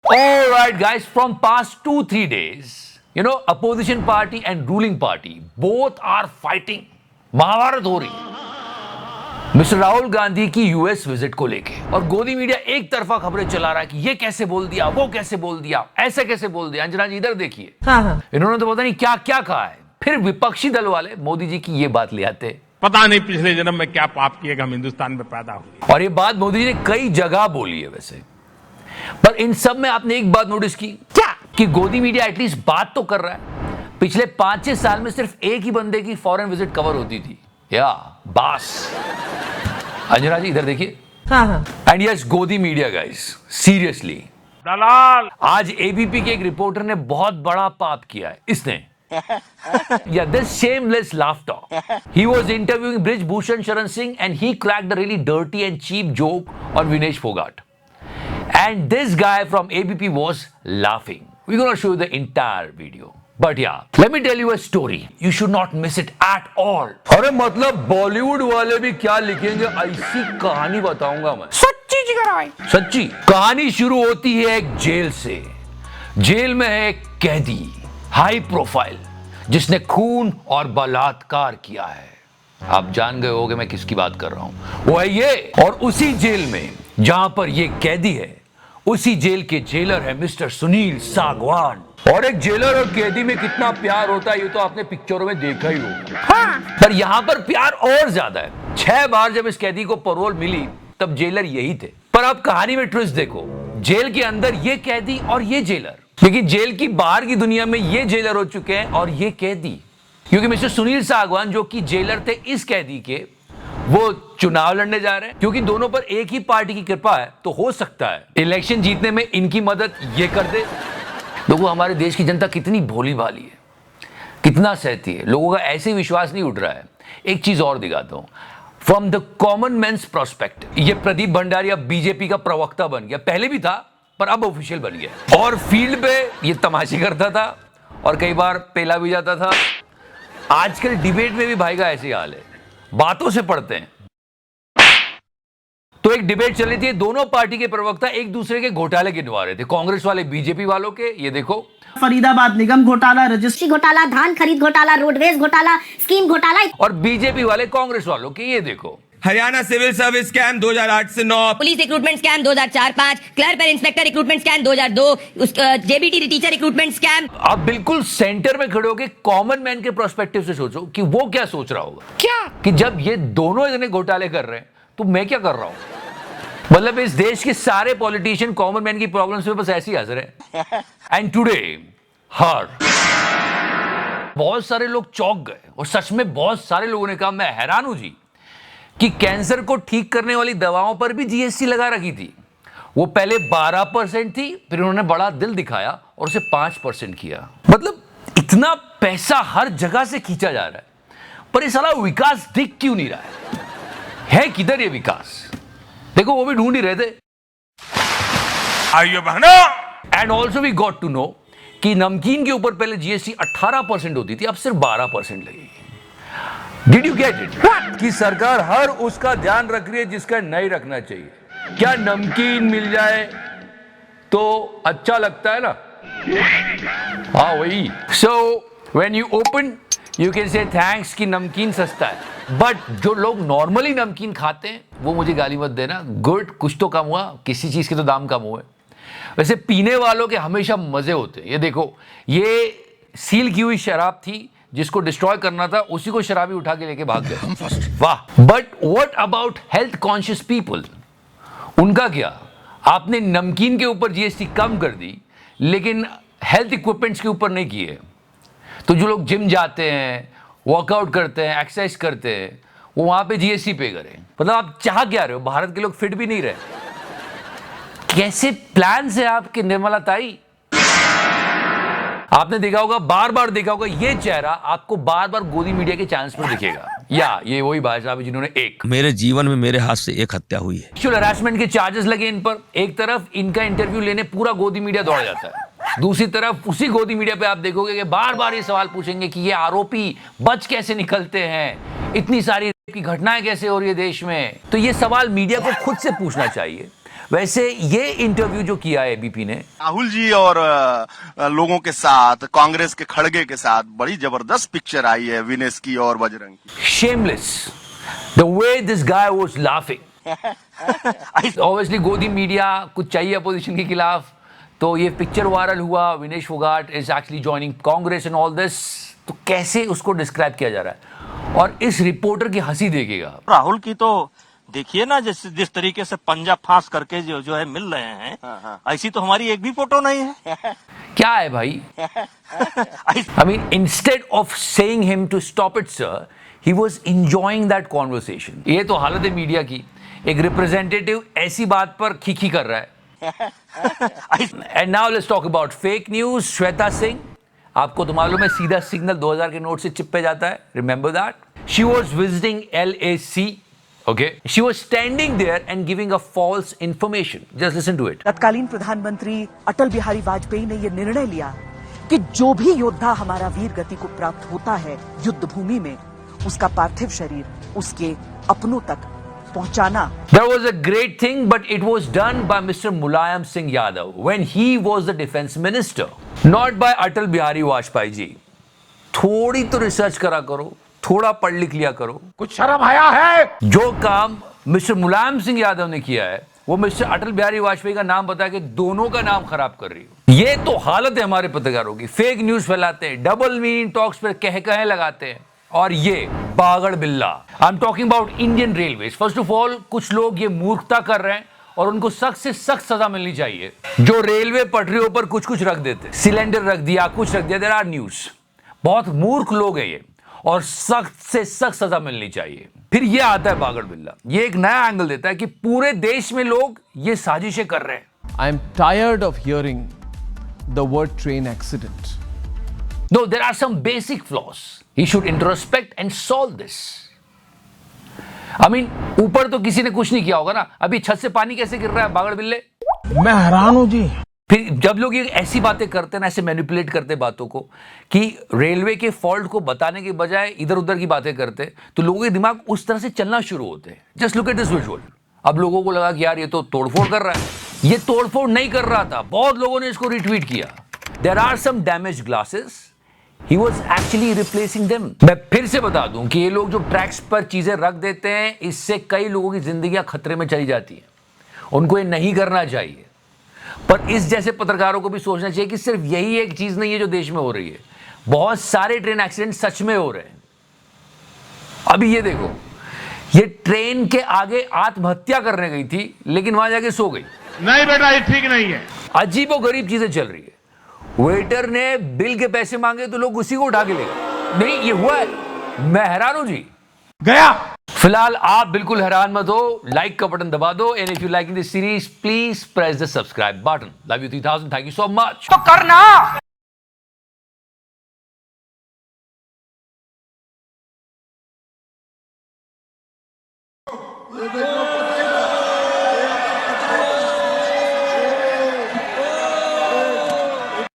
All right, guys, from past 2-3 days, opposition party and ruling party both are fighting. Mahabharat हो रही है mister Rahul Gandhi की US visit को लेके, और गोदी मीडिया एक तरफा खबरें चला रहा है कि ये कैसे बोल दिया, वो कैसे बोल दिया, ऐसे कैसे बोल दिया। अंजना जी इधर देखिए, इन्होंने तो पता नहीं क्या क्या कहा है। फिर विपक्षी दल वाले मोदी जी की ये बात ले आते, पता नहीं पिछले जन्म में क्या पाप किए हम हिंदुस्तान में पैदा हुए। और ये बात मोदी जी ने कई जगह बोली है वैसे, पर इन सब में आपने एक बात नोटिस की क्या, कि गोदी मीडिया एटलीस्ट बात तो कर रहा है। पिछले 5-6 साल में सिर्फ एक ही बंदे की फॉरेन विजिट कवर होती थी, या बास। अंजना जी इधर देखिए। एंड यस, गोदी मीडिया गाइस, सीरियसली दलाल। आज एबीपी के एक रिपोर्टर ने बहुत बड़ा पाप किया है इसने। Yeah, this shameless laughter. He was interviewing Brij Bhushan Sharan Singh and he cracked a really dirty and cheap joke on Vinesh Fogart. And this guy from ABP was laughing. We're gonna show you the entire video. But yeah, let me tell you a story. You should not miss it at all. अरे मतलब बॉलीवुड वाले भी क्या लिखेंगे, ऐसी कहानी बताऊंगा मैं। सच्ची सच्ची कहानी शुरू होती है एक जेल से। जेल में है एक कैदी, हाई प्रोफाइल, जिसने खून और बलात्कार किया है। आप जान गए होंगे मैं किसकी बात कर रहा हूं, वो है ये। और उसी जेल में जहां पर ये कैदी है, उसी जेल के जेलर है मिस्टर सुनील सागवान। और एक जेलर और कैदी में कितना प्यार होता है ये तो आपने पिक्चरों में देखा ही होगा। हाँ। पर यहां पर प्यार और ज्यादा है। 6 बार जब इस कैदी को पैरोल मिली तब जेलर यही थे। पर अब कहानी में ट्विस्ट देखो, जेल के अंदर ये कैदी और ये जेलर, लेकिन जेल की बाहर की दुनिया में ये जेलर हो चुके हैं और ये कैदी। क्योंकि मिस्टर सुनील सागवान जो कि जेलर थे इस कैदी के, वो चुनाव लड़ने जा रहे हैं। क्योंकि दोनों पर एक ही पार्टी की कृपा है तो हो सकता है इलेक्शन जीतने में इनकी मदद ये कर दे। देखो हमारे देश की जनता कितनी भोली भाली है, कितना सहती है, लोगों का ऐसे विश्वास नहीं उठ रहा है। एक चीज और दिखाता हूं from the common man's prospective. ये प्रदीप भंडारी अब बीजेपी का प्रवक्ता बन गया, पहले भी था पर अब ऑफिशियल बन गया। और फील्ड पे ये तमाशे करता था और कई बार पेला भी जाता था। आजकल डिबेट में भी भाई का ऐसे हाल है, बातों से पढ़ते हैं। तो एक डिबेट चली थी, दोनों पार्टी के प्रवक्ता एक दूसरे के घोटाले गिनवा रहे थे। कांग्रेस वाले बीजेपी वालों के, ये देखो फरीदाबाद निगम घोटाला, रजिस्ट्री घोटाला, धान खरीद घोटाला, रोडवेज घोटाला, स्कीम घोटाला। और बीजेपी वाले कांग्रेस वालों के, ये देखो हरियाणा सिविल सर्विस स्कैम 2008 से 9, पुलिस रिक्रूटमेंट स्कैम 2004-5, क्लर्क पर inspector recruitment scam 2002, JBT teacher recruitment scam. आप बिल्कुल सेंटर में खड़े होकर कॉमन मैन के पर्सपेक्टिव से सोचो कि वो क्या सोच रहा होगा। क्या कि जब ये दोनों जने घोटाले कर रहे हैं तो मैं क्या कर रहा हूं। मतलब इस देश के सारे पॉलिटिशियन कॉमन मैन की प्रॉब्लम्स में बस ऐसे ही हंस रहे हैं। एंड टुडे हर बहुत सारे लोग चौंक गए, और सच में बहुत सारे लोगों ने कहा, मैं हैरान हूं जी, कि कैंसर को ठीक करने वाली दवाओं पर भी जीएसटी लगा रखी थी। वो पहले 12% थी, फिर उन्होंने बड़ा दिल दिखाया और उसे 5% किया। मतलब इतना पैसा हर जगह से खींचा जा रहा है, पर ये साला विकास दिख क्यों नहीं रहा है किधर ये विकास? देखो वो भी ढूंढ ही रहे थे। आइए बहनों। And also we got to know कि नमकीन के ऊपर पहले जीएसटी 18% होती थी, अब सिर्फ 12% लगेगी। Did you get it? कि सरकार हर उसका ध्यान रख रही है जिसका नहीं रखना चाहिए। क्या नमकीन मिल जाए तो अच्छा लगता है ना? हाँ वही। So when you open, you can say thanks कि नमकीन सस्ता है। बट जो लोग नॉर्मली नमकीन खाते हैं वो मुझे गाली मत देना। गुड, कुछ तो कम हुआ, किसी चीज के तो दाम कम हुए। वैसे पीने वालों के हमेशा मजे होते हैं। ये देखो, ये सील की हुई शराब थी, जिसको डिस्ट्रॉय करना था उसी को शराबी उठा के लेके भाग गए। वाह। But what about health conscious people? उनका क्या? आपने नमकीन के ऊपर जीएसटी कम कर दी लेकिन हेल्थ इक्विपमेंट्स के ऊपर नहीं किए। तो जो लोग जिम जाते हैं, वर्कआउट करते हैं, एक्सरसाइज करते हैं, वो वहां पे जीएसटी पे करें। मतलब आप चाह क्या रहे हो? भारत के लोग फिट भी नहीं रहे। कैसे प्लान है आपके निर्मला ताई? आपने देखा होगा, बार बार देखा होगा, ये चेहरा आपको बार बार गोदी मीडिया के चैनल्स पर दिखेगा। या ये वही भाई साहब जिन्होंने मेरे जीवन में मेरे हाथ से एक हत्या हुई है। सेक्सुअल हरासमेंट के चार्जेस लगे इन पर। एक तरफ इनका इंटरव्यू लेने पूरा गोदी मीडिया दौड़ जाता है, दूसरी तरफ उसी गोदी मीडिया पे आप देखोगे कि बार बार ये सवाल पूछेंगे कि ये आरोपी बच कैसे निकलते हैं, इतनी सारी की घटनाएं कैसे हो रही है देश में। तो ये सवाल मीडिया को खुद से पूछना चाहिए। वैसे ये इंटरव्यू जो किया है एबीपी ने, राहुल जी और लोगों के साथ, कांग्रेस के खड़गे के साथ बड़ी जबरदस्त पिक्चर आई है विनेश की और बजरंग की। shameless the way this guy was laughing. Obviously गोदी मीडिया कुछ चाहिए अपोजिशन के खिलाफ, तो ये पिक्चर वायरल हुआ, Vinesh Phogat is actually joining Congress and all this, तो कैसे उसको डिस्क्राइब किया जा रहा है। और इस रिपोर्टर की हंसी देखेगा, राहुल की तो देखिए ना, जिस तरीके से पंजा फांस करके जो है मिल रहे हैं, ऐसी तो हमारी एक भी फोटो नहीं है। क्या है भाई? I mean, instead of saying him to stop it, sir, he was enjoying that conversation. ये तो हालत है मीडिया की, एक रिप्रेजेंटेटिव ऐसी बात पर खीखी कर रहा है। And now let's talk about fake news. Shweta Singh, आपको तो मालूम है सीधा सिग्नल 2000 के नोट से चिप पे जाता है, remember that. She was visiting LAC, okay, she was standing there and giving a false information. Just listen to it. तत्कालीन प्रधानमंत्री अटल बिहारी वाजपेयी ने यह निर्णय लिया कि जो भी योद्धा हमारा वीर गति को प्राप्त होता है युद्ध भूमि में, उसका पार्थिव शरीर उसके अपनों तक पहुंचाना। That was a great thing, but it was done by Mr. Mulayam Singh Yadav when he was the defense minister, not by Atal Bihari Vajpayee जी। थोड़ी तो रिसर्च करा करो, थोड़ा पढ़ लिख लिया करो, कुछ शर्म आया है। जो काम मिस्टर मुलायम सिंह यादव ने किया है, वो मिस्टर अटल बिहारी वाजपेयी का नाम बता के दोनों का नाम खराब कर रही हो। ये तो हालत है हमारे पत्रकारों की, फेक न्यूज फैलाते हैं, डबल मीनिंग टॉक्स पर कह लगाते हैं, और ये पागड़ बिल्ला। I am talking about Indian railways. First of all, कुछ लोग ये मूर्खता कर रहे हैं और उनको सख्त से सख्त सजा मिलनी चाहिए। जो रेलवे पटरियों पर कुछ रख देते, सिलेंडर रख दिया, कुछ रख दिया, देयर आर न्यूज। बहुत मूर्ख लोग हैं ये, और सख्त से सख्त सजा मिलनी चाहिए। फिर ये आता है पागड़ बिल्ला, ये एक नया एंगल देता है कि पूरे देश में लोग ये साजिशें कर रहे हैं। I am tired of hearing the word train accident. No, there are some basic flaws. He should introspect and solve this. I mean, ऊपर तो किसी ने कुछ नहीं किया होगा ना, अभी छत से पानी कैसे गिर रहा है बागड़ बिल्ले? मैं हैरान हूं जी। फिर जब लोग ये ऐसी बातें करते हैं ना, ऐसे मैनिपुलेट करते बातों को, कि रेलवे के फॉल्ट को बताने के बजाय इधर उधर की बातें करते, तो लोगों के दिमाग उस तरह से चलना शुरू होते हैं। Just look at this visual. अब लोगों को लगा कि यार ये तो तोड़फोड़ कर रहा है। ये तोड़फोड़ नहीं कर रहा था, बहुत लोगों ने इसको रिट्वीट किया। There are some damage glasses, he was actually replacing them. मैं फिर से बता दूं कि ये लोग जो ट्रैक्स पर चीजें रख देते हैं, इससे कई लोगों की जिंदगियां खतरे में चली जाती हैं। उनको ये नहीं करना चाहिए, पर इस जैसे पत्रकारों को भी सोचना चाहिए कि सिर्फ यही एक चीज नहीं है जो देश में हो रही है, बहुत सारे ट्रेन एक्सीडेंट सच में हो रहे हैं। अभी ये देखो, ये ट्रेन के आगे आत्महत्या करने गई थी, लेकिन वहां जाके सो गई। नहीं बेटा, ये ठीक नहीं है। अजीबो गरीब चीजें चल रही है। वेटर ने बिल के पैसे मांगे तो लोग उसी को उठा के ले गए। नहीं, ये हुआ है, मैं हैरान हूं जी। गया। फिलहाल आप बिल्कुल हैरान मत हो, लाइक का बटन दबा दो, and if you like this series please press the subscribe button. Love you 3000, thank you so much. तो करना। ये देखो